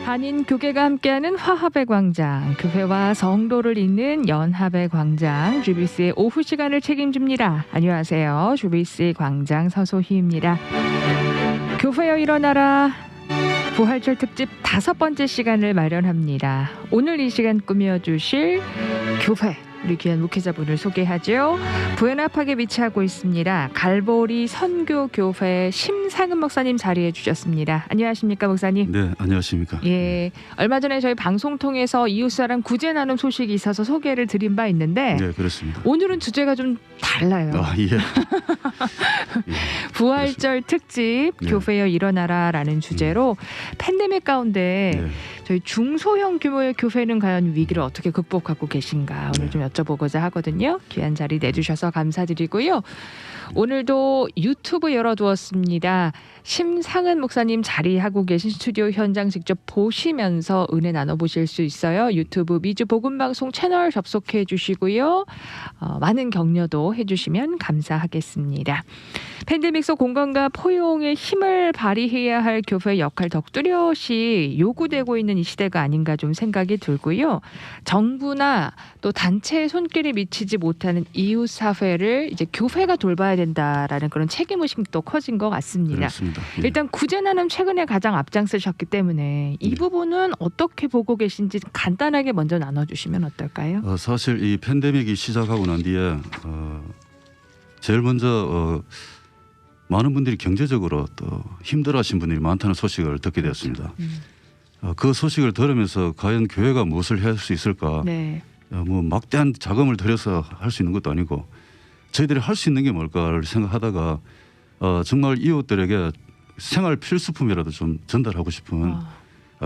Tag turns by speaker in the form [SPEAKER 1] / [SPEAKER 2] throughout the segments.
[SPEAKER 1] 한인 교계가 함께하는 화합의 광장, 교회와 성도를 잇는 연합의 광장, 주비스의 오후 시간을 책임집니다. 안녕하세요. 주비스의 광장 서소희입니다. 교회여 일어나라. 부활절 특집 5번째 시간을 마련합니다. 오늘 이 시간 꾸며주실 교회, 우리 귀한 목회자분을 소개하죠. 부연합하게 위치하고 있습니다. 갈보리 선교교회 심상은 목사님 자리해 주셨습니다. 안녕하십니까 목사님?
[SPEAKER 2] 네, 안녕하십니까?
[SPEAKER 1] 예, 얼마 전에 저희 방송 통해서 이웃사랑 구제 나눔 소식이 있어서 소개를 드린 바 있는데
[SPEAKER 2] 네, 그렇습니다.
[SPEAKER 1] 오늘은 주제가 좀 달라요.
[SPEAKER 2] 예. 예,
[SPEAKER 1] 부활절 특집
[SPEAKER 2] 네.
[SPEAKER 1] 교회여 일어나라라는 주제로 팬데믹 가운데
[SPEAKER 2] 네.
[SPEAKER 1] 저희 중소형 규모의 교회는 과연 위기를 어떻게 극복하고 계신가 오늘
[SPEAKER 2] 네.
[SPEAKER 1] 좀 여쭤보고자 하거든요. 귀한 자리 내주셔서 감사드리고요. 오늘도 유튜브 열어두었습니다. 심상은 목사님 자리하고 계신 스튜디오 현장 직접 보시면서 은혜 나눠보실 수 있어요. 유튜브 미주 복음방송 채널 접속해 주시고요. 많은 격려도 해주시면 감사하겠습니다. 팬데믹 속 공간과 포용의 힘을 발휘해야 할 교회의 역할 더 뚜렷이 요구되고 있는 이 시대가 아닌가 좀 생각이 들고요. 정부나 또 단체의 손길이 미치지 못하는 이웃 사회를 이제 교회가 돌봐야 된다라는 그런 책임의식도 커진 것 같습니다.
[SPEAKER 2] 그렇습니다. 예.
[SPEAKER 1] 일단 구제 나눔 최근에 가장 앞장서셨기 때문에 이
[SPEAKER 2] 네.
[SPEAKER 1] 부분은 어떻게 보고 계신지 간단하게 먼저 나눠주시면 어떨까요?
[SPEAKER 2] 사실 이 팬데믹이 시작하고 난 뒤에 제일 먼저 많은 분들이 경제적으로 또 힘들어하신 분들이 많다는 소식을 듣게 되었습니다. 그 소식을 들으면서 과연 교회가 무엇을 할 수 있을까?
[SPEAKER 1] 네.
[SPEAKER 2] 뭐 막대한 자금을 들여서 할 수 있는 것도 아니고 저희들이 할 수 있는 게 뭘까를 생각하다가 정말 이웃들에게 생활 필수품이라도 좀 전달하고 싶은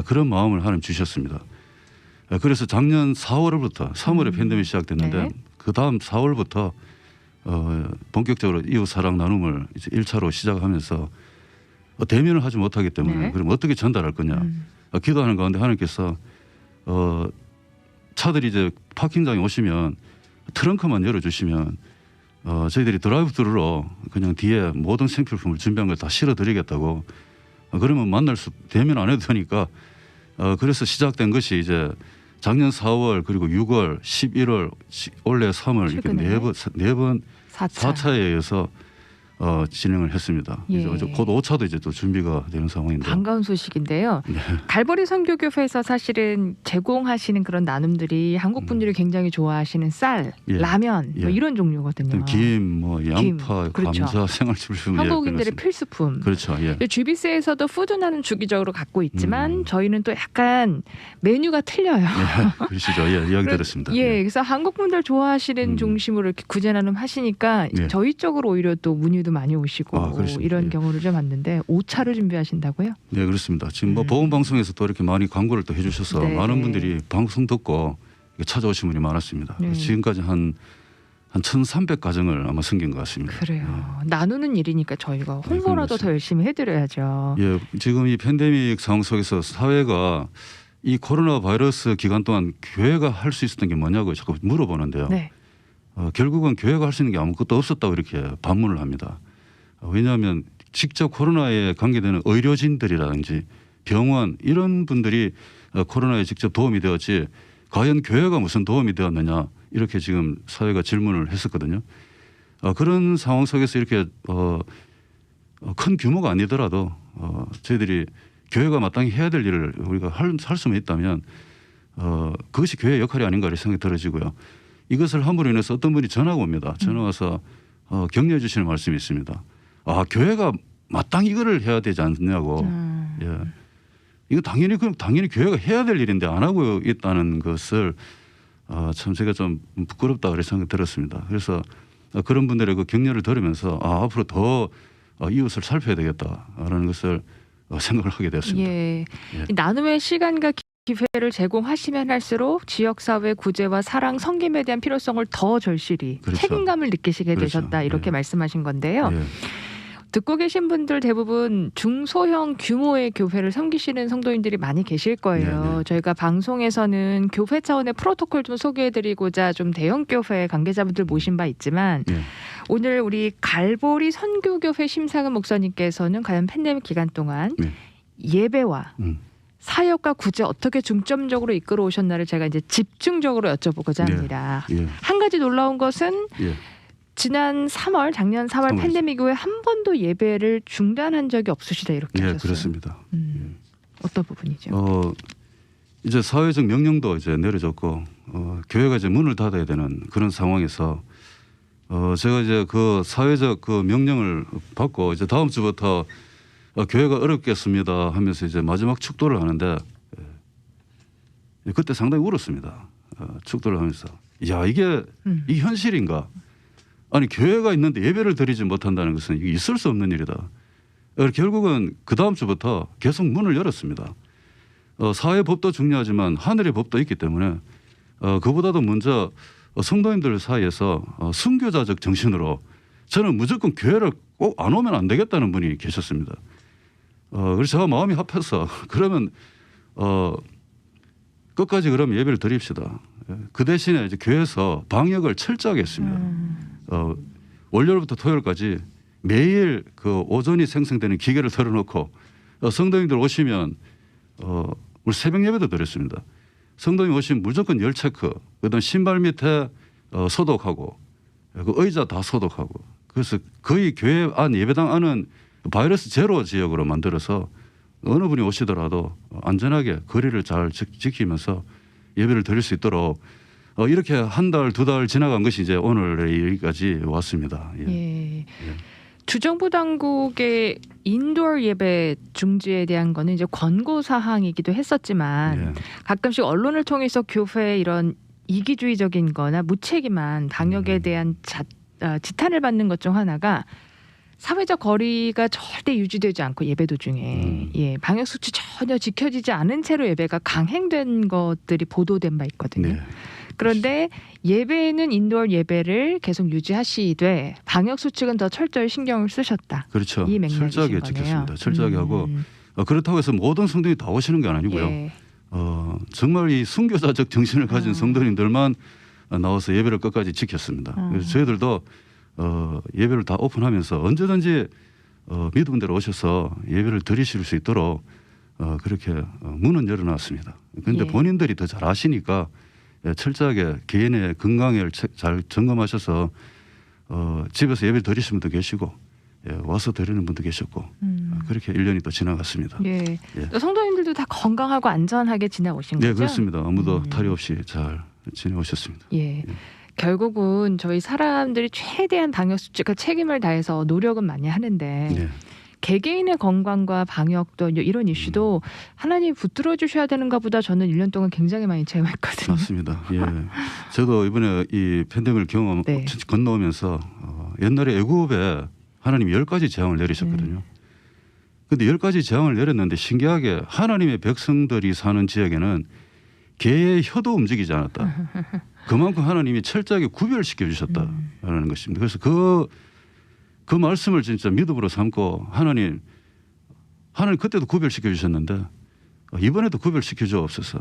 [SPEAKER 2] 그런 마음을 하나님 주셨습니다. 그래서 작년 4월부터 3월에 팬데믹이 시작됐는데
[SPEAKER 1] 네.
[SPEAKER 2] 그 다음 4월부터 본격적으로 이웃 사랑 나눔을 이제 1차로 시작하면서 대면을 하지 못하기 때문에
[SPEAKER 1] 네.
[SPEAKER 2] 그럼 어떻게 전달할 거냐 기도하는 가운데 하나님께서 차들이 이제 파킹장에 오시면 트렁크만 열어주시면 저희들이 드라이브스루로 그냥 뒤에 모든 생필품을 준비한 걸 다 실어드리겠다고 그러면 대면 안 해도 되니까 그래서 시작된 것이 이제 작년 4월 그리고 6월 11월 올해 3월 이렇게 네 번 4차에 의해서 진행을 했습니다.
[SPEAKER 1] 예.
[SPEAKER 2] 이제 곧 5차도 이제 또 준비가 되는 상황인데
[SPEAKER 1] 반가운 소식인데요.
[SPEAKER 2] 네.
[SPEAKER 1] 갈보리 선교교회에서 사실은 제공하시는 그런 나눔들이 한국 분들이 굉장히 좋아하시는 쌀,
[SPEAKER 2] 예.
[SPEAKER 1] 라면 뭐
[SPEAKER 2] 예.
[SPEAKER 1] 이런 종류거든요.
[SPEAKER 2] 김, 뭐 양파,
[SPEAKER 1] 그렇죠.
[SPEAKER 2] 감자, 생활필품
[SPEAKER 1] 한국인들의 필수품.
[SPEAKER 2] 그렇죠. 예.
[SPEAKER 1] 주비스에서도 푸드 나눔 주기적으로 갖고 있지만 저희는 또 약간 메뉴가 틀려요.
[SPEAKER 2] 예. 그러시죠. 예. 이야기 들었습니다.
[SPEAKER 1] 예, 그래서 한국 분들 좋아하시는 중심으로 이렇게 구제 나눔 하시니까
[SPEAKER 2] 예.
[SPEAKER 1] 저희 쪽으로 오히려 또 문의도 많이 오시고
[SPEAKER 2] 그렇습니다.
[SPEAKER 1] 이런
[SPEAKER 2] 예.
[SPEAKER 1] 경우를 좀 봤는데 5차를 준비하신다고요?
[SPEAKER 2] 네, 그렇습니다. 지금 뭐 보건방송에서 또 이렇게 많이 광고를 또 해주셔서
[SPEAKER 1] 네.
[SPEAKER 2] 많은 분들이 방송 듣고 찾아오신 분이 많았습니다.
[SPEAKER 1] 네.
[SPEAKER 2] 지금까지 한 1,300가정을 아마 섬긴 것 같습니다.
[SPEAKER 1] 그래요. 나누는 일이니까 저희가 홍보라도 더 열심히 해드려야죠.
[SPEAKER 2] 예, 지금 이 팬데믹 상황 속에서 사회가 이 코로나 바이러스 기간 동안 교회가 할 수 있었던 게 뭐냐고 자꾸 물어보는데요.
[SPEAKER 1] 네.
[SPEAKER 2] 결국은 교회가 할 수 있는 게 아무것도 없었다고 이렇게 반문을 합니다. 왜냐하면 직접 코로나에 관계되는 의료진들이라든지 병원 이런 분들이 코로나에 직접 도움이 되었지 과연 교회가 무슨 도움이 되었느냐 이렇게 지금 사회가 질문을 했었거든요. 그런 상황 속에서 이렇게 큰 규모가 아니더라도 저희들이 교회가 마땅히 해야 될 일을 우리가 할 수만 있다면 그것이 교회의 역할이 아닌가 이런 생각이 들어지고요. 이것을 함으로 인해서 어떤 분이 전화가 옵니다. 전화 와서 격려해 주시는 말씀이 있습니다. 교회가 마땅히 이거를 해야 되지 않느냐고. 예. 이거 당연히 교회가 해야 될 일인데 안 하고 있다는 것을 참 제가 좀 부끄럽다 그런 생각이 들었습니다. 그래서 그런 분들의 그 격려를 들으면서 앞으로 더 이웃을 살펴야 되겠다라는 것을 생각을 하게 되었습니다.
[SPEAKER 1] 예.
[SPEAKER 2] 예.
[SPEAKER 1] 나눔의 시간과 기회를 제공하시면 할수록 지역사회 구제와 사랑, 섬김에 대한 필요성을 더 절실히
[SPEAKER 2] 그렇죠.
[SPEAKER 1] 책임감을 느끼시게
[SPEAKER 2] 그렇죠.
[SPEAKER 1] 되셨다 이렇게
[SPEAKER 2] 예.
[SPEAKER 1] 말씀하신 건데요.
[SPEAKER 2] 예.
[SPEAKER 1] 듣고 계신 분들 대부분 중소형 규모의 교회를 섬기시는 성도인들이 많이 계실 거예요.
[SPEAKER 2] 네네.
[SPEAKER 1] 저희가 방송에서는 교회 차원의 프로토콜 좀 소개해드리고자 좀 대형 교회 관계자분들 모신 바 있지만
[SPEAKER 2] 예.
[SPEAKER 1] 오늘 우리 갈보리 선교교회 심상은 목사님께서는 과연 팬데믹 기간 동안
[SPEAKER 2] 네.
[SPEAKER 1] 예배와 사역과 구제 어떻게 중점적으로 이끌어 오셨나를 제가 이제 집중적으로 여쭤보고자
[SPEAKER 2] 네.
[SPEAKER 1] 합니다.
[SPEAKER 2] 예.
[SPEAKER 1] 한 가지 놀라운 것은
[SPEAKER 2] 예.
[SPEAKER 1] 지난 3월, 작년 3월
[SPEAKER 2] 3월.
[SPEAKER 1] 팬데믹 이후에 한 번도 예배를 중단한 적이 없으시다 이렇게
[SPEAKER 2] 예,
[SPEAKER 1] 하셨어요.
[SPEAKER 2] 그렇습니다.
[SPEAKER 1] 어떤 부분이죠?
[SPEAKER 2] 이제 사회적 명령도 이제 내려졌고 교회가 이제 문을 닫아야 되는 그런 상황에서 제가 이제 그 사회적 그 명령을 받고 이제 다음 주부터 교회가 어렵겠습니다 하면서 이제 마지막 축도를 하는데 그때 상당히 울었습니다. 축도를 하면서 야 이게 이 현실인가? 아니 교회가 있는데 예배를 드리지 못한다는 것은 이게 있을 수 없는 일이다. 결국은 그 다음 주부터 계속 문을 열었습니다. 사회 법도 중요하지만 하늘의 법도 있기 때문에 그보다도 먼저 성도님들 사이에서 순교자적 정신으로 저는 무조건 교회를 꼭 안 오면 안 되겠다는 분이 계셨습니다. 그래서 제가 마음이 합해서 그러면 끝까지 그럼 예배를 드립시다. 그 대신에 이제 교회에서 방역을 철저하게 했습니다. 월요일부터 토요일까지 매일 그 오전이 생성되는 기계를 털어놓고 성도님들 오시면 우리 새벽 예배도 드렸습니다. 성도님 오시면 무조건 열 체크, 그다음 신발 밑에 소독하고 그 의자 다 소독하고 그래서 거의 교회 안 예배당 안은 바이러스 제로 지역으로 만들어서 어느 분이 오시더라도 안전하게 거리를 잘 지키면서 예배를 드릴 수 있도록 이렇게 한 달, 두 달 지나간 것이 이제 오늘의 여기까지 왔습니다. 예.
[SPEAKER 1] 예. 주정부 당국의 인도어 예배 중지에 대한 거는 이제 권고 사항이기도 했었지만
[SPEAKER 2] 예.
[SPEAKER 1] 가끔씩 언론을 통해서 교회의 이런 이기주의적인 거나 무책임한 방역에 대한 지탄을 받는 것 중 하나가 사회적 거리가 절대 유지되지 않고 예배 도중에 방역 수치 전혀 지켜지지 않은 채로 예배가 강행된 것들이 보도된 바 있거든요.
[SPEAKER 2] 네.
[SPEAKER 1] 그런데 예배는 인도어 예배를 계속 유지하시되 방역 수칙은 더 철저히 신경을 쓰셨다.
[SPEAKER 2] 그렇죠.
[SPEAKER 1] 이 맥락이신
[SPEAKER 2] 철저하게
[SPEAKER 1] 거네요.
[SPEAKER 2] 지켰습니다. 철저하게 하고 그렇다고 해서 모든 성도님이 다 오시는 게 아니고요.
[SPEAKER 1] 예.
[SPEAKER 2] 정말 이 순교자적 정신을 가진 성도님들만 나와서 예배를 끝까지 지켰습니다. 그래서 저희들도 예배를 다 오픈하면서 언제든지 믿음대로 오셔서 예배를 드리실 수 있도록 그렇게 문은 열어놨습니다. 그런데
[SPEAKER 1] 예.
[SPEAKER 2] 본인들이 더 잘 아시니까 철저하게 개인의 건강을 잘 점검하셔서 집에서 예배 드리시는 분도 계시고 와서 드리는 분도 계셨고 그렇게 1년이 또 지나갔습니다.
[SPEAKER 1] 예.
[SPEAKER 2] 예.
[SPEAKER 1] 또 성도님들도 다 건강하고 안전하게 지나오신 거죠?
[SPEAKER 2] 네, 그렇습니다. 아무도 탈이 없이 잘 지내오셨습니다.
[SPEAKER 1] 예. 결국은 저희 사람들이 최대한 방역 수칙과 책임을 다해서 노력은 많이 하는데
[SPEAKER 2] 네.
[SPEAKER 1] 개개인의 건강과 방역도 이런 이슈도 하나님 붙들어 주셔야 되는가 보다 저는 1년 동안 굉장히 많이 체험했거든요.
[SPEAKER 2] 맞습니다. 예. 저도 이번에 이 팬데믹을
[SPEAKER 1] 네.
[SPEAKER 2] 건너오면서 옛날에 애국에 하나님 10가지 재앙을 내리셨거든요. 그런데 10가지 재앙을 내렸는데 신기하게 하나님의 백성들이 사는 지역에는 개의 혀도 움직이지 않았다. 그만큼 하나님이 철저하게 구별시켜 주셨다라는 것입니다. 그래서 그 말씀을 진짜 믿음으로 삼고 하나님 그때도 구별시켜 주셨는데 이번에도 구별시켜 주옵소서.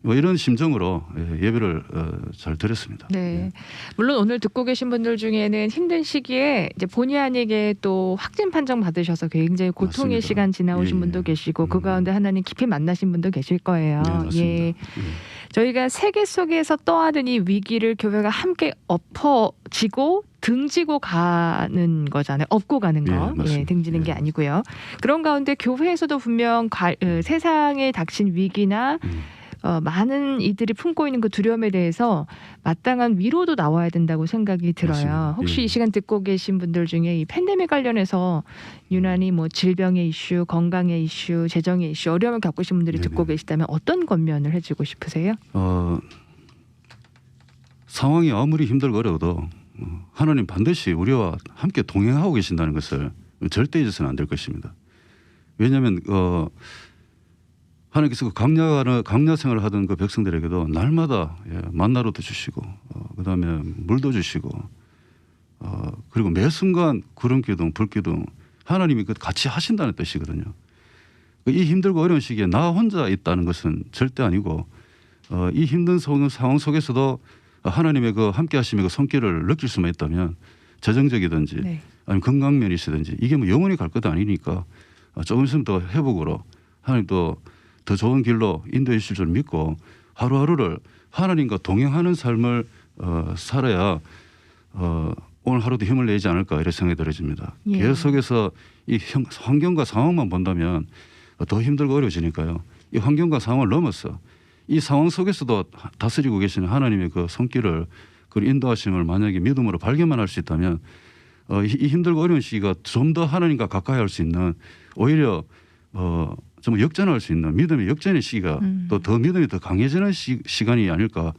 [SPEAKER 2] 뭐 이런 심정으로 예배를 잘 드렸습니다.
[SPEAKER 1] 네. 물론 오늘 듣고 계신 분들 중에는 힘든 시기에 이제 본의 아니게 또 확진 판정 받으셔서 굉장히 고통의
[SPEAKER 2] 맞습니다.
[SPEAKER 1] 시간 지나오신
[SPEAKER 2] 예,
[SPEAKER 1] 분도
[SPEAKER 2] 예.
[SPEAKER 1] 계시고 그 가운데 하나님 깊이 만나신 분도 계실 거예요.
[SPEAKER 2] 네, 맞습니다.
[SPEAKER 1] 예. 저희가 세계 속에서 떠안은 이 위기를 교회가 함께 엎어지고 등지고 가는 거잖아요. 업고 가는 거.
[SPEAKER 2] 예, 맞습니다.
[SPEAKER 1] 등지는 게 아니고요. 그런 가운데 교회에서도 분명 세상에 닥친 위기나 많은 이들이 품고 있는 그 두려움에 대해서 마땅한 위로도 나와야 된다고 생각이 들어요.
[SPEAKER 2] 맞습니다.
[SPEAKER 1] 혹시
[SPEAKER 2] 예.
[SPEAKER 1] 이 시간 듣고 계신 분들 중에 이 팬데믹 관련해서 유난히 뭐 질병의 이슈, 건강의 이슈, 재정의 이슈 어려움을 겪으신 분들이
[SPEAKER 2] 네네.
[SPEAKER 1] 듣고 계시다면 어떤 권면을 해주고 싶으세요?
[SPEAKER 2] 상황이 아무리 힘들고 어려워도 하나님 반드시 우리와 함께 동행하고 계신다는 것을 절대 잊어서는 안 될 것입니다. 왜냐하면 하나님께서 그 강야 생활을 하던 그 백성들에게도 날마다 만나로도 주시고 그다음에 물도 주시고 그리고 매 순간 구름 기둥, 불 기둥 하나님이 그 같이 하신다는 뜻이거든요. 이 힘들고 어려운 시기에 나 혼자 있다는 것은 절대 아니고 이 힘든 상황 속에서도 하나님의 그 함께 하심의 그 손길을 느낄 수만 있다면 재정적이든지
[SPEAKER 1] 네.
[SPEAKER 2] 아니면 건강 면이시든지 이게 뭐 영원히 갈 것도 아니니까 조금 있으면 더 회복으로 하나님 또 더 좋은 길로 인도해 주실 줄 믿고 하루하루를 하나님과 동행하는 삶을 살아야 오늘 하루도 힘을 내지 않을까 이런 생각이 들어집니다.
[SPEAKER 1] 예.
[SPEAKER 2] 계속해서 이 환경과 상황만 본다면 더 힘들고 어려워지니까요. 이 환경과 상황을 넘어서 이 상황 속에서도 다스리고 계시는 하나님의 그 손길을 그 인도하심을 만약에 믿음으로 발견만 할 수 있다면 이 힘들고 어려운 시기가 좀 더 하나님과 가까이 할 수 있는 오히려 좀 역전할 수 있는 믿음의 역전의 시기가 또 더 믿음이 더 강해지는 시간이 아닐까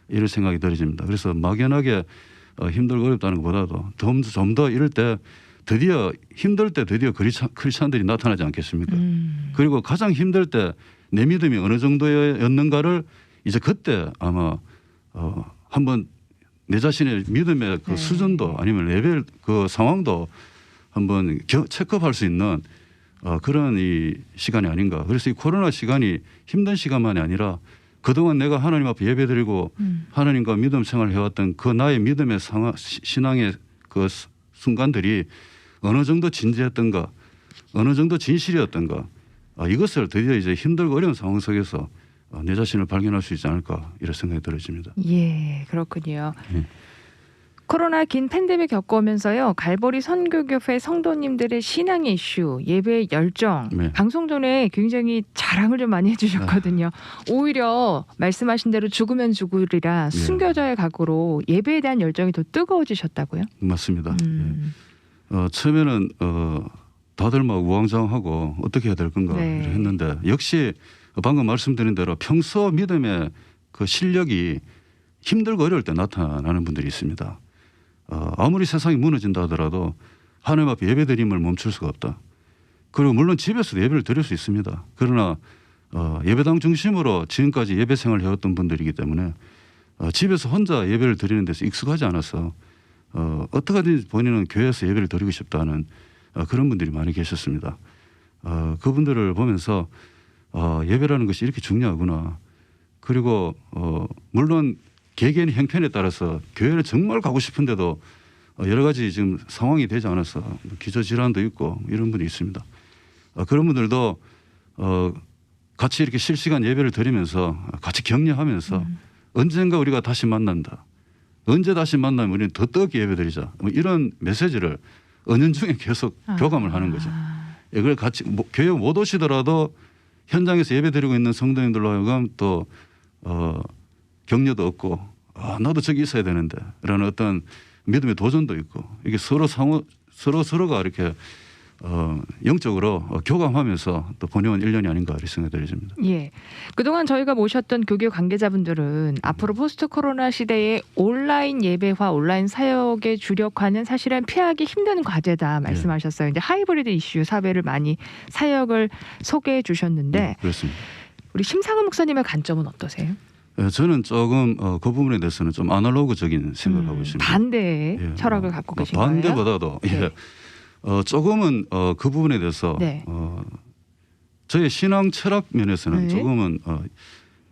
[SPEAKER 2] 이런 생각이 들어집니다. 그래서 막연하게 힘들고 어렵다는 것보다도 좀 더 이럴 때 드디어 힘들 때 드디어 크리스찬들이 나타나지 않겠습니까? 그리고 가장 힘들 때 내 믿음이 어느 정도였는가를 이제 그때 아마 한번 내 자신의 믿음의 그
[SPEAKER 1] 네.
[SPEAKER 2] 수준도 아니면 레벨 그 상황도 한번 체크할 수 있는 그런 이 시간이 아닌가. 그래서 이 코로나 시간이 힘든 시간만이 아니라 그동안 내가 하나님 앞에 예배드리고 하나님과 믿음 생활을 해왔던 그 나의 믿음의 신앙의 그 순간들이 어느 정도 진지했던가 어느 정도 진실이었던가 이것을 드디어 이제 힘들고 어려운 상황 속에서 내 자신을 발견할 수 있지 않을까 이런 생각이 들어집니다.
[SPEAKER 1] 예, 그렇군요. 코로나 긴 팬데믹 겪어오면서요. 갈보리 선교교회 성도님들의 신앙의 이슈, 예배의 열정,
[SPEAKER 2] 네.
[SPEAKER 1] 방송 전에 굉장히 자랑을 좀 많이 해주셨거든요. 오히려 말씀하신 대로 죽으면 죽으리라
[SPEAKER 2] 네.
[SPEAKER 1] 순교자의 각오로 예배에 대한 열정이 더 뜨거워지셨다고요?
[SPEAKER 2] 맞습니다. 처음에는 다들 막 우왕좌왕하고 어떻게 해야 될 건가
[SPEAKER 1] 네.
[SPEAKER 2] 했는데 역시 방금 말씀드린 대로 평소 믿음의 그 실력이 힘들고 어려울 때 나타나는 분들이 있습니다. 아무리 세상이 무너진다 하더라도 하나님 앞에 예배드림을 멈출 수가 없다. 그리고 물론 집에서도 예배를 드릴 수 있습니다. 그러나 예배당 중심으로 지금까지 예배 생활을 해왔던 분들이기 때문에 집에서 혼자 예배를 드리는 데서 익숙하지 않아서 어떻게든 본인은 교회에서 예배를 드리고 싶다는 그런 분들이 많이 계셨습니다. 그분들을 보면서 예배라는 것이 이렇게 중요하구나. 그리고 물론 개개인의 형편에 따라서 교회를 정말 가고 싶은데도 여러 가지 지금 상황이 되지 않아서 기저질환도 있고 이런 분이 있습니다. 그런 분들도 같이 이렇게 실시간 예배를 드리면서 같이 격려하면서 언젠가 우리가 다시 만난다. 언제 다시 만나면 우리는 더 뜨겁게 예배드리자. 뭐 이런 메시지를 은연중에 계속 교감을 하는 거죠. 이걸 같이 교회 못 오시더라도 현장에서 예배드리고 있는 성도님들로 하여금 또 격려도 얻고 나도 저기 있어야 되는데 라는 어떤 믿음의 도전도 있고 이게 서로가 이렇게 영적으로 교감하면서 또 보내온 1년이 아닌가 이렇게 생각이 들어집니다.
[SPEAKER 1] 예. 그동안 저희가 모셨던 교계 관계자분들은 앞으로 포스트 코로나 시대에 온라인 예배와 온라인 사역의 주력화는 사실은 피하기 힘든 과제다 말씀하셨어요. 이제 하이브리드 이슈 사회를 많이 사역을 소개해 주셨는데
[SPEAKER 2] 그렇습니다.
[SPEAKER 1] 우리 심상은 목사님의 관점은 어떠세요?
[SPEAKER 2] 저는 조금 그 부분에 대해서는 좀 아날로그적인 생각을 하고 있습니다.
[SPEAKER 1] 반대의 철학을 갖고 계신 거예요?
[SPEAKER 2] 반대보다도
[SPEAKER 1] 네.
[SPEAKER 2] 조금은 그 부분에 대해서
[SPEAKER 1] 네.
[SPEAKER 2] 저의 신앙 철학 면에서는
[SPEAKER 1] 네.
[SPEAKER 2] 조금은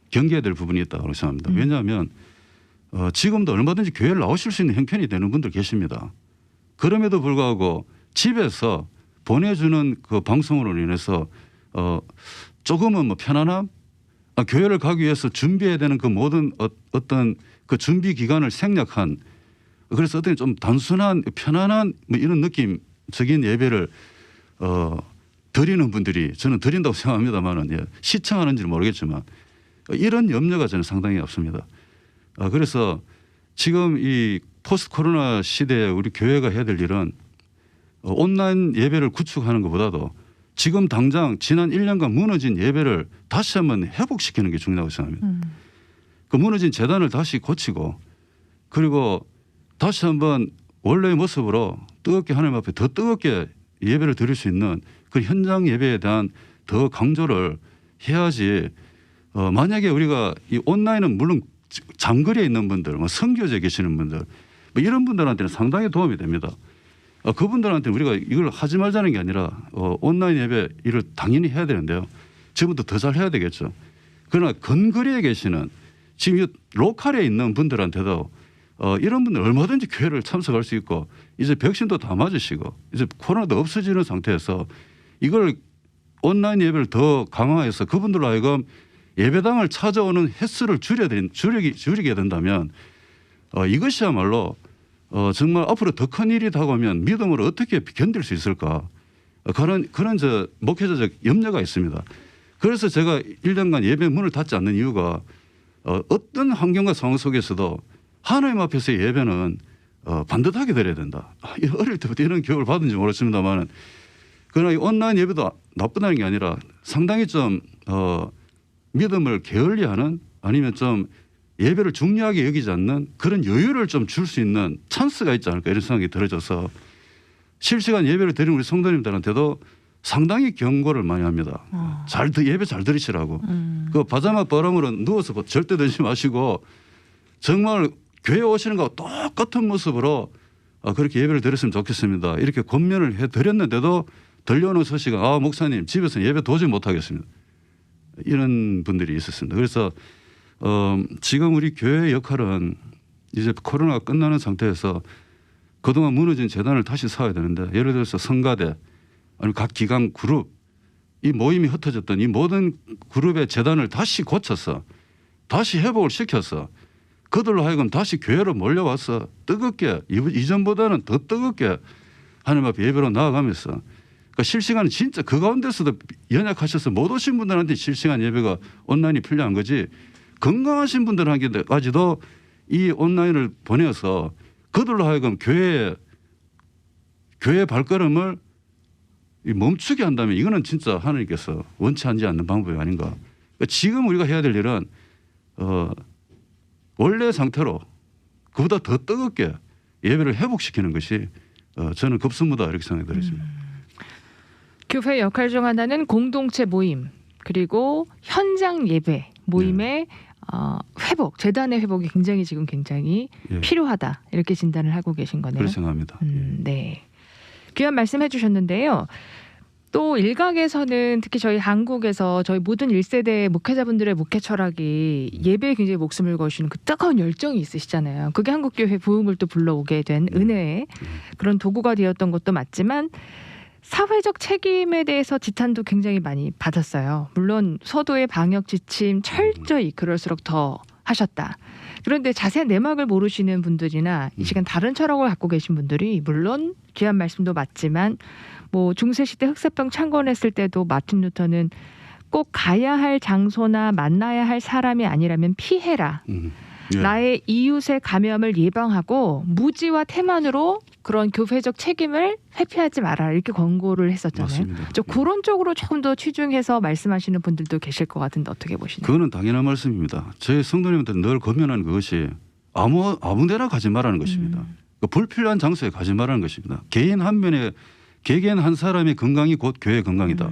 [SPEAKER 2] 경계해야 될 부분이 있다고 생각합니다. 왜냐하면 지금도 얼마든지 교회를 나오실 수 있는 형편이 되는 분들 계십니다. 그럼에도 불구하고 집에서 보내주는 그 방송으로 인해서 조금은 뭐 편안함, 교회를 가기 위해서 준비해야 되는 그 모든 어떤 그 준비 기간을 생략한 그래서 어떤 좀 단순한 편안한 뭐 이런 느낌적인 예배를 드리는 분들이 저는 드린다고 생각합니다만은 시청하는지는 모르겠지만 이런 염려가 저는 상당히 없습니다. 그래서 지금 이 포스트 코로나 시대에 우리 교회가 해야 될 일은 온라인 예배를 구축하는 것보다도 지금 당장 지난 1년간 무너진 예배를 다시 한번 회복시키는 게 중요하다고 생각합니다. 그 무너진 재단을 다시 고치고 그리고 다시 한번 원래의 모습으로 뜨겁게 하나님 앞에 더 뜨겁게 예배를 드릴 수 있는 그 현장 예배에 대한 더 강조를 해야지 만약에 우리가 이 온라인은 물론 장거리에 있는 분들, 뭐 선교지에 계시는 분들 뭐 이런 분들한테는 상당히 도움이 됩니다. 그분들한테 우리가 이걸 하지 말자는 게 아니라 온라인 예배 일을 당연히 해야 되는데요. 지금부터 더 잘 해야 되겠죠. 그러나 근거리에 계시는 지금 이 로컬에 있는 분들한테도 이런 분들 얼마든지 교회를 참석할 수 있고 이제 백신도 다 맞으시고 이제 코로나도 없어지는 상태에서 이걸 온라인 예배를 더 강화해서 그분들로 하여금 예배당을 찾아오는 횟수를 줄이게 된다면 이것이야말로 정말 앞으로 더 큰 일이 다가오면 믿음으로 어떻게 견딜 수 있을까 그런 저 목회자적 염려가 있습니다. 그래서 제가 1년간 예배 문을 닫지 않는 이유가 어떤 환경과 상황 속에서도 하나님 앞에서의 예배는 반듯하게 드려야 된다. 어릴 때부터 이런 교육을 받은지 모르겠습니다만 그러나 이 온라인 예배도 나쁘다는 게 아니라 상당히 좀 믿음을 게을리하는 아니면 좀 예배를 중요하게 여기지 않는 그런 여유를 좀 줄 수 있는 찬스가 있지 않을까 이런 생각이 들어져서 실시간 예배를 드리는 우리 성도님들한테도 상당히 경고를 많이 합니다. 예배 잘 들으시라고. 그 바자마 버럼으로 누워서 절대 들지 마시고 정말 교회 오시는 거와 똑같은 모습으로 그렇게 예배를 드렸으면 좋겠습니다. 이렇게 권면을 해드렸는데도 들려오는 소식은 목사님 집에서 예배 도저히 못하겠습니다. 이런 분들이 있었습니다. 그래서 지금 우리 교회의 역할은 이제 코로나가 끝나는 상태에서 그동안 무너진 재단을 다시 세워야 되는데 예를 들어서 성가대 아니면 각 기관 그룹 이 모임이 흩어졌던 이 모든 그룹의 재단을 다시 고쳐서 다시 회복을 시켜서 그들로 하여금 다시 교회로 몰려와서 뜨겁게 이전보다는 더 뜨겁게 하나님 앞에 예배로 나아가면서 그러니까 실시간은 진짜 그 가운데서도 연약하셔서 못 오신 분들한테 실시간 예배가 온라인이 필요한 거지 건강하신 분들한테까지도 이 온라인을 보내서 그들로 하여금 교회의 발걸음을 멈추게 한다면 이거는 진짜 하나님께서 원치 않는 방법이 아닌가. 그러니까 지금 우리가 해야 될 일은 원래 상태로 그보다 더 뜨겁게 예배를 회복시키는 것이 저는 급선무다 이렇게 생각이 들었습니다.
[SPEAKER 1] 교회 역할 중 하나는 공동체 모임 그리고 현장 예배 모임의 회복, 재단의 회복이 굉장히 필요하다 이렇게 진단을 하고 계신 거네요.
[SPEAKER 2] 그렇게 생각합니다.
[SPEAKER 1] 네, 귀한 말씀해 주셨는데요. 또 일각에서는 특히 저희 한국에서 저희 모든 1세대 목회자분들의 목회 철학이 예배에 굉장히 목숨을 거시는 그 뜨거운 열정이 있으시잖아요. 그게 한국교회 부흥을 또 불러오게 된 은혜의 그런 도구가 되었던 것도 맞지만 사회적 책임에 대해서 지탄도 굉장히 많이 받았어요. 물론 서도의 방역 지침 철저히 그럴수록 더 하셨다. 그런데 자세한 내막을 모르시는 분들이나 이 시간 다른 철학을 갖고 계신 분들이 물론 귀한 말씀도 맞지만 뭐 중세시대 흑사병 창건했을 때도 마틴 루터는 꼭 가야 할 장소나 만나야 할 사람이 아니라면 피해라. 나의 이웃의 감염을 예방하고 무지와 태만으로 그런 교회적 책임을 회피하지 마라 이렇게 권고를 했었잖아요.
[SPEAKER 2] 맞습니다.
[SPEAKER 1] 그런 쪽으로 조금 더 치중해서 말씀하시는 분들도 계실 것 같은데 어떻게 보시나요?
[SPEAKER 2] 그거는 당연한 말씀입니다. 저희 성도님한테 늘 권면하는 그것이 아무 데나 가지 말라는 것입니다. 불필요한 장소에 가지 말라는 것입니다. 개개인 한 사람의 건강이 곧 교회의 건강이다.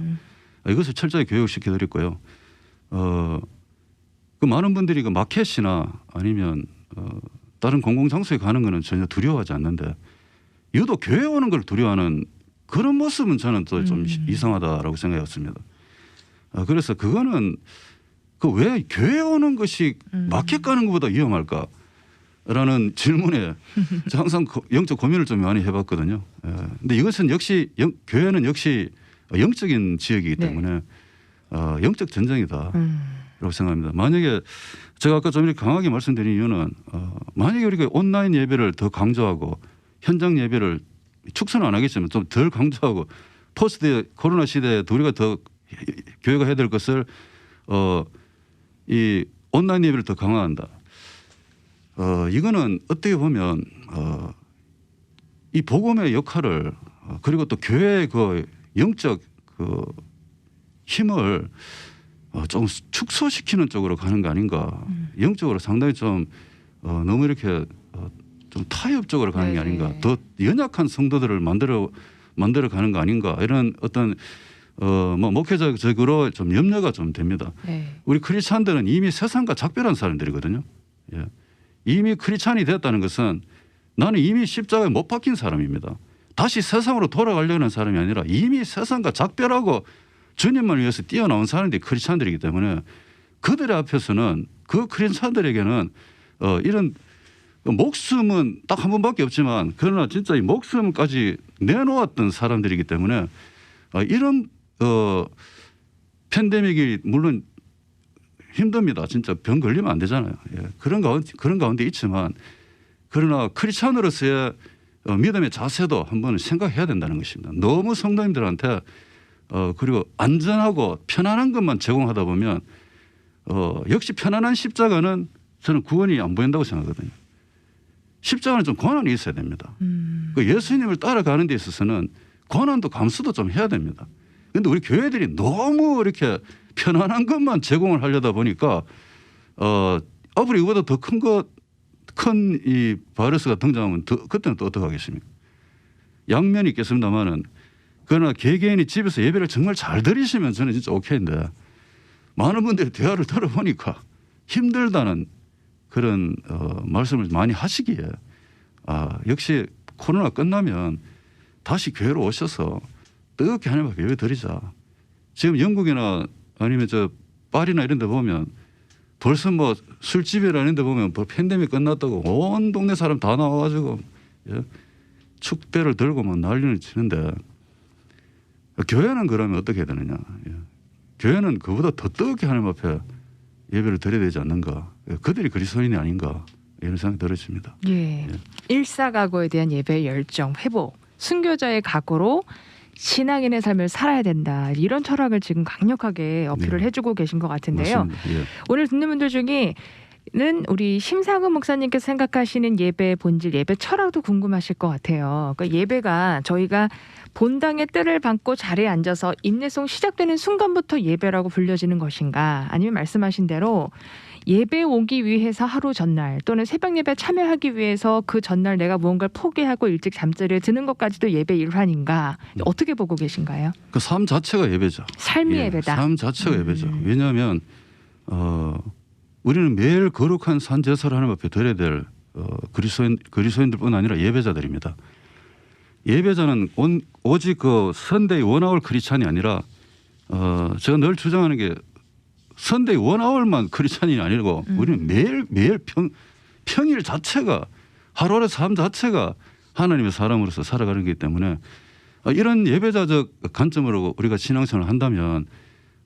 [SPEAKER 2] 이것을 철저히 교육시켜 드렸고요. 그 많은 분들이 그 마켓이나 아니면 다른 공공장소에 가는 거는 전혀 두려워하지 않는데 유독 교회 오는 걸 두려워하는 그런 모습은 저는 또 좀 이상하다라고 생각했습니다. 그래서 그거는 왜 교회 오는 것이 마켓 가는 것보다 위험할까라는 질문에 제가 항상 영적 고민을 좀 많이 해봤거든요. 근데 이것은 역시 교회는 역시 영적인 지역이기 때문에 영적 전쟁이다. 라고 생각합니다. 만약에 제가 아까 좀 이렇게 강하게 말씀드린 이유는 만약에 우리가 온라인 예배를 더 강조하고 현장 예배를 축소는 안 하겠지만 좀 덜 강조하고 포스트 코로나 시대에 우리가 더 교회가 해야 될 것을 이 온라인 예배를 더 강화한다. 이거는 어떻게 보면 이 복음의 역할을 그리고 또 교회의 그 영적 그 힘을 좀 축소시키는 쪽으로 가는 거 아닌가. 영적으로 상당히 좀 너무 이렇게 좀 타협적으로 가는 게 아닌가. 더 연약한 성도들을 만들어 가는 거 아닌가. 이런 어떤 뭐 목회적으로 좀 염려가 좀 됩니다. 우리 크리스찬들은 이미 세상과 작별한 사람들이거든요. 예. 이미 크리스찬이 됐다는 것은 나는 이미 십자가에 못 박힌 사람입니다. 다시 세상으로 돌아가려는 사람이 아니라 이미 세상과 작별하고 주님을 위해서 뛰어나온 사람들이 크리스찬들이기 때문에 그들 앞에서는 그 크리스찬들에게는 이런 목숨은 딱 한 번밖에 없지만 그러나 진짜 이 목숨까지 내놓았던 사람들이기 때문에 이런 팬데믹이 물론 힘듭니다. 진짜 병 걸리면 안 되잖아요. 예. 그런 가운데 있지만 그러나 크리스찬으로서의 믿음의 자세도 한번 생각해야 된다는 것입니다. 너무 성도님들한테 그리고 안전하고 편안한 것만 제공하다 보면 역시 편안한 십자가는 저는 구원이 안 보인다고 생각하거든요. 십자가는 좀 고난이 있어야 됩니다. 그 예수님을 따라가는 데 있어서는 고난도 감수도 좀 해야 됩니다. 그런데 우리 교회들이 너무 이렇게 편안한 것만 제공을 하려다 보니까 앞으로 이거보다 더 큰 이 바이러스가 등장하면 그때는 또 어떻게 하겠습니까? 양면이 있겠습니다만은 그러나 개개인이 집에서 예배를 정말 잘 드리시면 저는 진짜 오케이인데 많은 분들이 대화를 들어보니까 힘들다는 그런 말씀을 많이 하시기에 역시 코로나 끝나면 다시 교회로 오셔서 뜨겁게 하나님 앞에 예배 드리자. 지금 영국이나 아니면 저 파리나 이런 데 보면 벌써 뭐 술집이라는 데 보면 팬데믹 끝났다고 온 동네 사람 다 나와가지고 축배를 들고 막 난리를 치는데 교회는 그러면 어떻게 해야 되느냐. 교회는 그보다 더 뜨겁게 하나님 앞에 예배를 드려야 되지 않는가. 그들이 그리스도인이 아닌가 이런 생각이 들어집니다.
[SPEAKER 1] 예. 일사각오에 대한 예배의 열정, 회복, 순교자의 각오로 신앙인의 삶을 살아야 된다. 이런 철학을 지금 강력하게 어필을 해주고 계신 것 같은데요.
[SPEAKER 2] 예.
[SPEAKER 1] 오늘 듣는 분들 중에는 우리 심상은 목사님께서 생각하시는 예배의 본질, 예배 철학도 궁금하실 것 같아요. 그러니까 예배가 저희가 본당의 뜰을 받고 자리에 앉아서 인내송 시작되는 순간부터 예배라고 불려지는 것인가, 아니면 말씀하신 대로 예배 오기 위해서 하루 전날 또는 새벽 예배 참여하기 위해서 그 전날 내가 무언가를 포기하고 일찍 잠자리에 드는 것까지도 예배 일환인가, 어떻게 보고 계신가요?
[SPEAKER 2] 그 삶 자체가 예배죠.
[SPEAKER 1] 삶이 예배다.
[SPEAKER 2] 삶 자체가 예배죠. 왜냐하면 우리는 매일 거룩한 산 제사를 하나님 앞에 드려야 될 그리스도인들뿐 아니라 예배자들입니다. 예배자는 오직 그 선데이 원아울 크리스찬이 아니라 제가 늘 주장하는 게 선데이 원아울만 크리스찬이 아니고 우리는 매일 평일 자체가 하루하루 삶 자체가 하나님의 사람으로서 살아가는 거기 때문에 이런 예배자적 관점으로 우리가 신앙생활을 한다면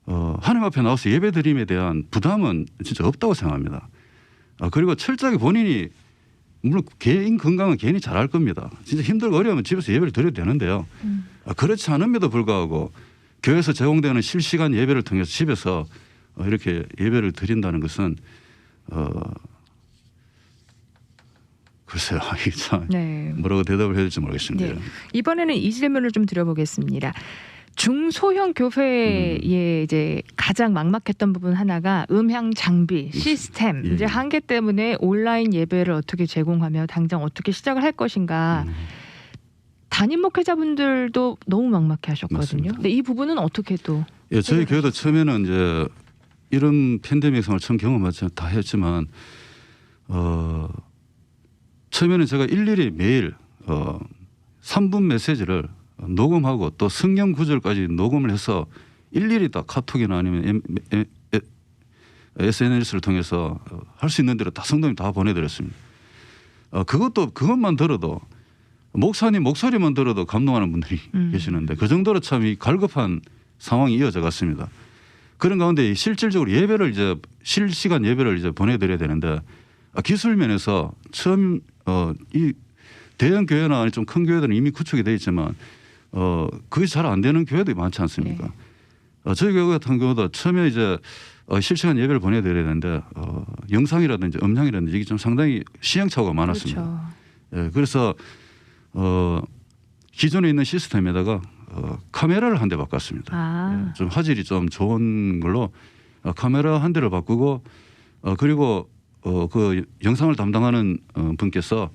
[SPEAKER 2] 하나님 앞에 나와서 예배드림에 대한 부담은 진짜 없다고 생각합니다. 그리고 철저하게 본인이 물론 개인 건강은 개인이 잘할 겁니다. 진짜 힘들고 어려우면 집에서 예배를 드려도 되는데요. 그렇지 않음에도 불구하고 교회에서 제공되는 실시간 예배를 통해서 집에서 이렇게 예배를 드린다는 것은 글쎄요. 이게 참 뭐라고 대답을 해야 될지 모르겠습니다.
[SPEAKER 1] 네. 이번에는 이 질문을 좀 드려보겠습니다. 중소형 교회의 이제 가장 막막했던 부분 하나가 음향 장비, 시스템, 이제 한계 때문에 온라인 예배를 어떻게 제공하며 당장 어떻게 시작을 할 것인가. 담임 목회자분들도 너무 막막해 하셨거든요.
[SPEAKER 2] 맞습니다.
[SPEAKER 1] 근데 이 부분은 어떻게 또?
[SPEAKER 2] 예, 저희 교회도 처음에는 이제 이런 팬데믹 상을 처음 경험하지 다 했지만 처음에는 제가 일일이 매일 3분 메시지를 녹음하고 또 성경 구절까지 녹음을 해서 일일이 다 카톡이나 아니면 SNS를 통해서 할 수 있는 대로 다 성도님 다 보내드렸습니다. 그것만 들어도 목사님 목소리만 들어도 감동하는 분들이 계시는데 그 정도로 참 이 갈급한 상황이 이어져 갔습니다. 그런 가운데 실질적으로 예배를 이제 실시간 예배를 이제 보내드려야 되는데 기술 면에서 처음 이 대형 교회나 좀 큰 교회들은 이미 구축이 되어 있지만 그게 잘 안 되는 교회들이 많지 않습니까? 저희 교회 같은 경우도 처음에 이제 실시간 예배를 보내드려야 되는데 영상이라든지 음향이라든지 이게 좀 상당히 시행착오가 많았습니다. 그렇죠. 그래서 기존에 있는 시스템에다가 카메라를 한 대 바꿨습니다. 좀 화질이 좀 좋은 걸로 카메라 한 대를 바꾸고 그리고 그 영상을 담당하는 분께서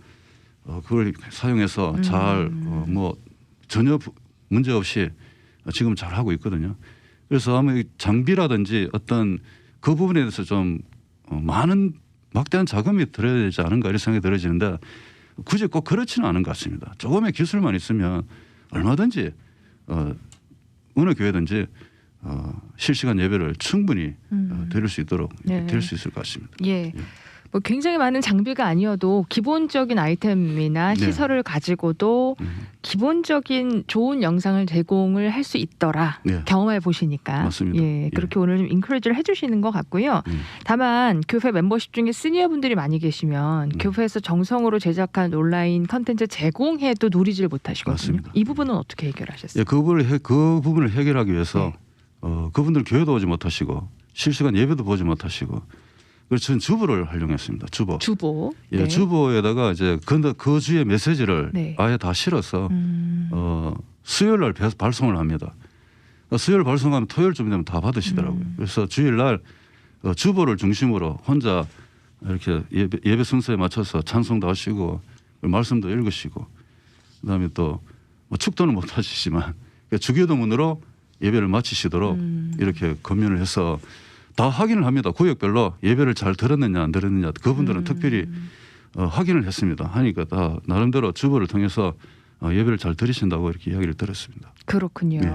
[SPEAKER 2] 그걸 사용해서 잘 뭐 전혀 문제 없이 지금 잘 하고 있거든요. 그래서 아마 장비라든지 어떤 그 부분에 대해서 좀 많은 막대한 자금이 들어야 되지 않은가 이런 생각이 들어지는데 굳이 꼭 그렇지는 않은 것 같습니다. 조금의 기술만 있으면 얼마든지 어느 교회든지 실시간 예배를 충분히 드릴 수 있도록 될 수 있을 것 같습니다.
[SPEAKER 1] 예. 뭐 굉장히 많은 장비가 아니어도 기본적인 아이템이나
[SPEAKER 2] 네.
[SPEAKER 1] 시설을 가지고도 기본적인 좋은 영상을 제공을 할 수 있더라.
[SPEAKER 2] 네.
[SPEAKER 1] 경험해 보시니까.
[SPEAKER 2] 맞습니다.
[SPEAKER 1] 예, 그렇게 오늘 좀 인커리지를 해주시는 것 같고요. 다만 교회 멤버십 중에 시니어분들이 많이 계시면 교회에서 정성으로 제작한 온라인 컨텐츠 제공해도 누리질 못하시거든요.
[SPEAKER 2] 맞습니다.
[SPEAKER 1] 이 부분은 어떻게 해결하셨어요?
[SPEAKER 2] 예, 그 부분을 해결하기 위해서 그분들 교회도 오지 못하시고 실시간 예배도 보지 못하시고 그래서 저는 주보를 활용했습니다. 주보.
[SPEAKER 1] 네.
[SPEAKER 2] 주보에다가 이제 그 주의 메시지를
[SPEAKER 1] 네.
[SPEAKER 2] 아예 다 실어서 수요일 날 발송을 합니다. 수요일 발송하면 토요일쯤 되면 다 받으시더라고요. 그래서 주일 날 주보를 중심으로 혼자 이렇게 예배 순서에 맞춰서 찬송도 하시고 말씀도 읽으시고 그다음에 또 뭐 축도는 못 하시지만 주기도문으로 예배를 마치시도록 이렇게 검문을 해서 다 확인을 합니다. 구역별로 예배를 잘 들었느냐 안 들었느냐 그분들은 특별히 확인을 했습니다. 하니까 다 나름대로 주보를 통해서 예배를 잘 들으신다고 이렇게 이야기를 들었습니다.
[SPEAKER 1] 그렇군요.
[SPEAKER 2] 네.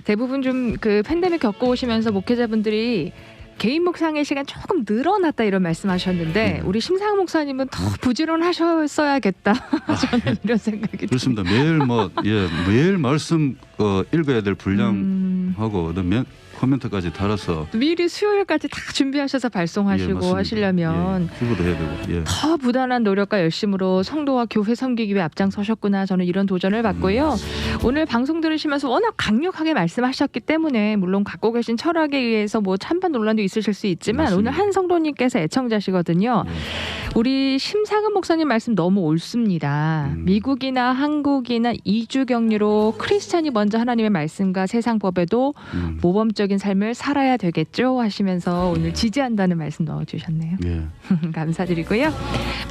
[SPEAKER 1] 대부분 좀 그 팬데믹 겪어오시면서 목회자분들이 개인 묵상의 시간 조금 늘어났다 이런 말씀하셨는데 우리 심상은 목사님은 더 부지런하셨어야겠다. 저는 이런 생각이
[SPEAKER 2] 그렇습니다. 매일 말씀 읽어야 될 분량하고 코멘트까지 달아서
[SPEAKER 1] 미리 수요일까지 다 준비하셔서 발송하시고
[SPEAKER 2] 맞습니다.
[SPEAKER 1] 하시려면
[SPEAKER 2] 주보도 해야 되고
[SPEAKER 1] 더 부단한 노력과 열심으로 성도와 교회 섬기기 위해 앞장서셨구나. 저는 이런 도전을 받고요. 오늘 방송 들으시면서 워낙 강력하게 말씀하셨기 때문에 물론 갖고 계신 철학에 의해서 뭐 찬반 논란도 있으실 수 있지만
[SPEAKER 2] 맞습니다.
[SPEAKER 1] 오늘 한 성도님께서 애청자시거든요. 우리 심상은 목사님 말씀 너무 옳습니다. 미국이나 한국이나 이주 격리로 크리스찬이 먼저 하나님의 말씀과 세상 법에도 모범적인 삶을 살아야 되겠죠 하시면서 오늘 지지한다는 말씀 넣어주셨네요.
[SPEAKER 2] 예.
[SPEAKER 1] 감사드리고요.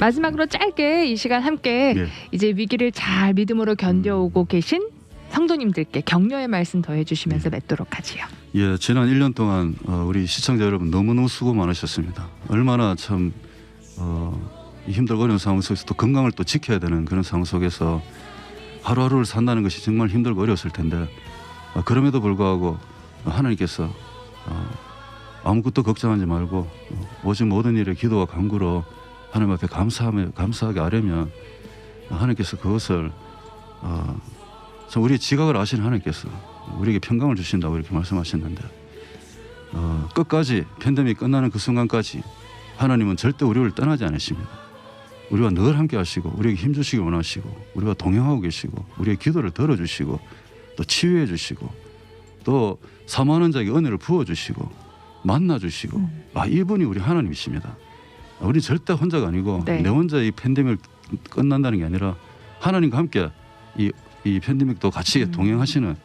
[SPEAKER 1] 마지막으로 짧게 이 시간 함께 이제 위기를 잘 믿음으로 견뎌오고 계신 성도님들께 격려의 말씀 더해주시면서 맺도록 하지요.
[SPEAKER 2] 예, 지난 1년 동안 우리 시청자 여러분 너무너무 수고 많으셨습니다. 얼마나 참 이 힘들고 어려운 상황 속에서 또 건강을 또 지켜야 되는 그런 상황 속에서 하루하루를 산다는 것이 정말 힘들고 어려웠을 텐데 그럼에도 불구하고 하나님께서 아무것도 걱정하지 말고 오직 모든 일에 기도와 간구로 하나님 앞에 감사하게 아뢰면 하나님께서 그것을 우리의 지각을 아시는 하나님께서 우리에게 평강을 주신다고 이렇게 말씀하셨는데 끝까지 팬데믹 끝나는 그 순간까지 하나님은 절대 우리를 떠나지 않으십니다. 우리와 늘 함께 하시고 우리에게 힘주시기 원하시고 우리와 동행하고 계시고 우리의 기도를 들어주시고 또 치유해 주시고 또 사모하는 자에게 은혜를 부어주시고 만나주시고 이분이 우리 하나님이십니다. 우리 절대 혼자가 아니고 내 혼자 이 팬데믹 끝난다는 게 아니라 하나님과 함께 이 팬데믹도 같이 동행하시는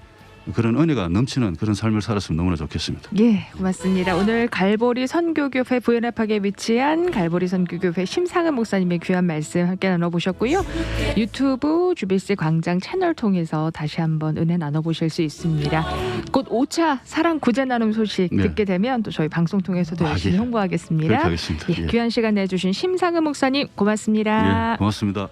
[SPEAKER 2] 그런 은혜가 넘치는 그런 삶을 살았으면 너무나 좋겠습니다.
[SPEAKER 1] 예, 고맙습니다. 오늘 갈보리 선교교회 부연합하게 위치한 갈보리 선교교회 심상은 목사님의 귀한 말씀 함께 나눠보셨고요. 유튜브 주비스 광장 채널 통해서 다시 한번 은혜 나눠보실 수 있습니다. 곧 5차 사랑 구제 나눔 소식 듣게 되면 또 저희 방송 통해서도 열심히 홍보하겠습니다.
[SPEAKER 2] 그렇게 하겠습니다.
[SPEAKER 1] 귀한 시간 내주신 심상은 목사님 고맙습니다.
[SPEAKER 2] 고맙습니다.